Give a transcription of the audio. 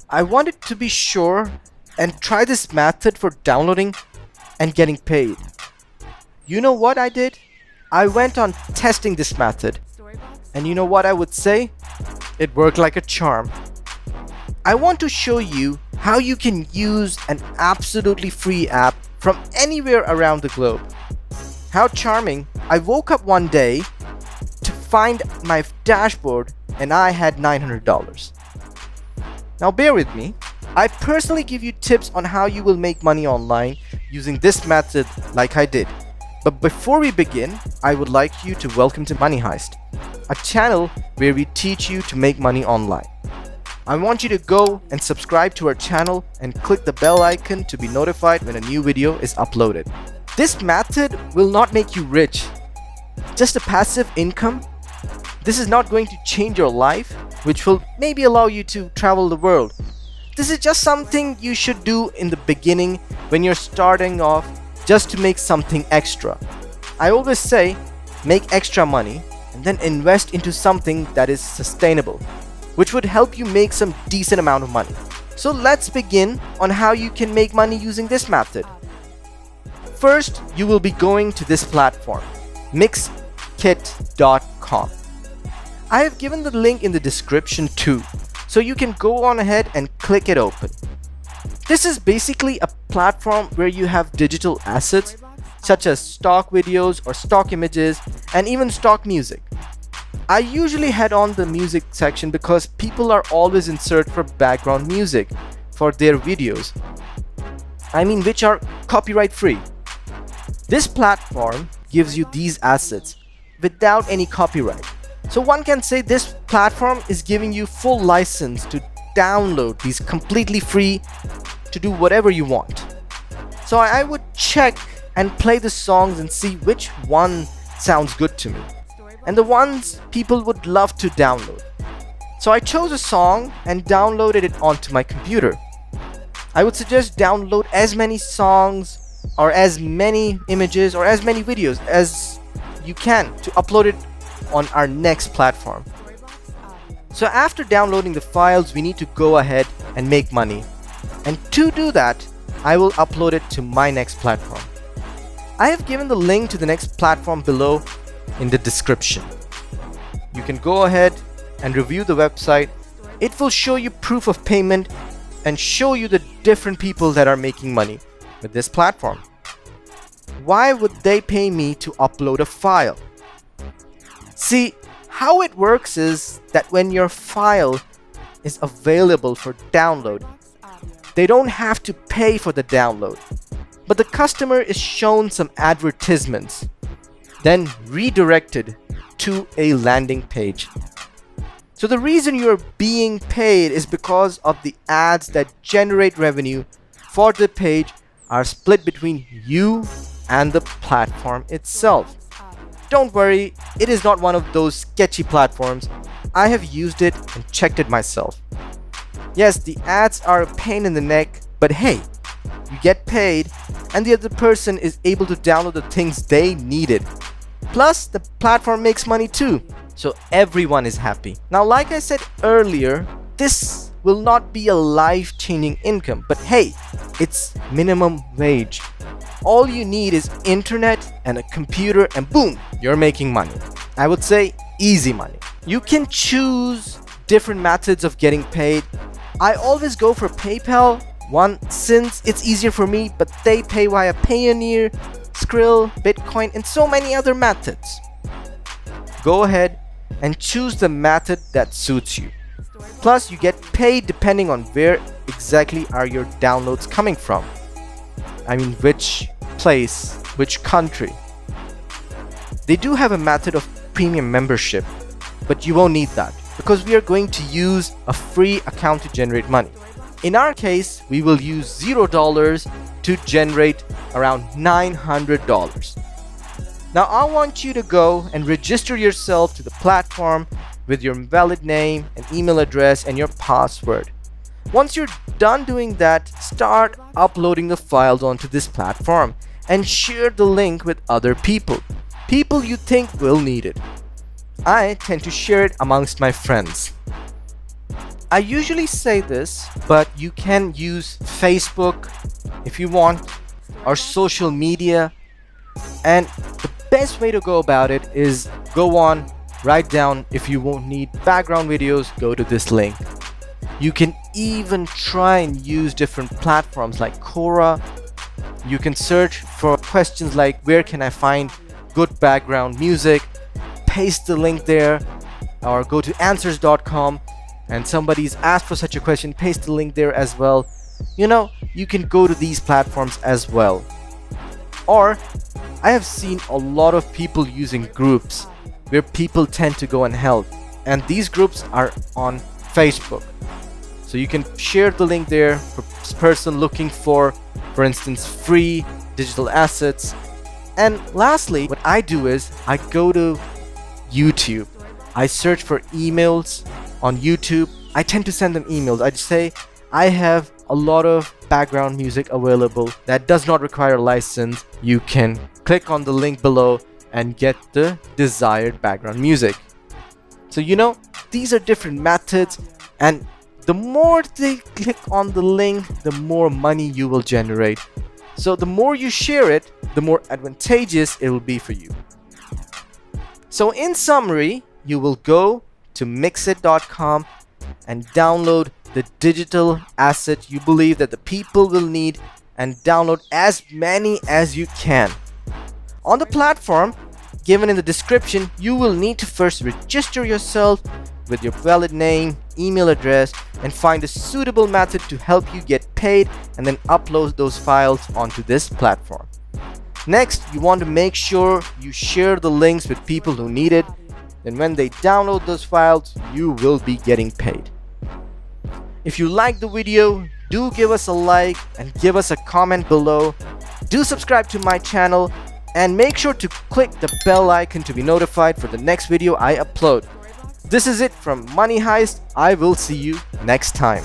I wanted to be sure and try this method for downloading and getting paid. You know what I did? I went on testing this method, and you know what I would say? It worked like a charm. I want to show you how you can use an absolutely free app from anywhere around the globe. How charming! I woke up one day to find my dashboard and I had $900. Now bear with me. I personally give you tips on how you will make money online using this method like I did. But before we begin, I would like you to welcome to Money Heist, a channel where we teach you to make money online. I want you to go and subscribe to our channel and click the bell icon to be notified when a new video is uploaded. This method will not make you rich, just a passive income. This is not going to change your life, which will maybe allow you to travel the world. This is just something you should do in the beginning when you're starting off, just to make something extra. I always say, make extra money and then invest into something that is sustainable, which would help you make some decent amount of money. So let's begin on how you can make money using this method. First, you will be going to this platform, mixkit.com. I have given the link in the description too, so you can go on ahead and click it open. This is basically a platform where you have digital assets such as stock videos or stock images and even stock music. I usually head on the music section because people are always in search for background music for their videos. Which are copyright free. This platform gives you these assets without any copyright. So one can say this platform is giving you full license to download these completely free to do whatever you want. So I would check and play the songs and see which one sounds good to me and the ones people would love to download. So I chose a song and downloaded it onto my computer. I would suggest download as many songs or as many images or as many videos as you can to upload it on our next platform. So after downloading the files, we need to go ahead and make money. And to do that, I will upload it to my next platform. I have given the link to the next platform below in the description. You can go ahead and review the website. It will show you proof of payment and show you the different people that are making money with this platform. Why would they pay me to upload a file? See, how it works is that when your file is available for download, they don't have to pay for the download, but the customer is shown some advertisements, then redirected to a landing page. So the reason you're being paid is because of the ads that generate revenue for the page are split between you and the platform itself. Don't worry, it is not one of those sketchy platforms. I have used it and checked it myself. Yes, the ads are a pain in the neck, but hey, you get paid and the other person is able to download the things they needed. Plus, the platform makes money too, so everyone is happy. Now, like I said earlier, this will not be a life-changing income, but hey, it's minimum wage. All you need is internet and a computer and boom, you're making money. I would say easy money. You can choose different methods of getting paid. I always go for PayPal, one since it's easier for me, but they pay via Payoneer, Skrill, Bitcoin, and so many other methods. Go ahead and choose the method that suits you. Plus, you get paid depending on where exactly are your downloads coming from. Which place, which country. They do have a method of premium membership, but you won't need that because we are going to use a free account to generate money. In our case, we will use $0 to generate around $900. Now I want you to go and register yourself to the platform with your valid name and email address and your password. Once you're done doing that, start uploading the files onto this platform and share the link with other people you think will need it. I tend to share it amongst my friends. I usually say this, but you can use Facebook if you want, or social media. And the best way to go about it is go on, write down. If you won't need background videos, go to this link. You can even try and use different platforms like Quora. You can search for questions like where can I find good background music, paste the link there, or go to answers.com and somebody's asked for such a question, paste the link there as well. You can go to these platforms as well. Or I have seen a lot of people using groups where people tend to go and help, and these groups are on Facebook. So you can share the link there for person looking for instance, free digital assets. And lastly, what I do is I go to YouTube. I search for emails on YouTube. I tend to send them emails. I just say, I have a lot of background music available that does not require a license. You can click on the link below and get the desired background music. So these are different methods, and the more they click on the link, the more money you will generate. So the more you share it, the more advantageous it will be for you. So in summary, you will go to mixit.com and download the digital asset you believe that the people will need, and download as many as you can. On the platform given in the description, you will need to first register yourself with your valid name, email address, and find a suitable method to help you get paid, and then upload those files onto this platform. Next, you want to make sure you share the links with people who need it. Then when they download those files, you will be getting paid. If you like the video, do give us a like and give us a comment below. Do subscribe to my channel and make sure to click the bell icon to be notified for the next video I upload. This is it from Money Heist. I will see you next time.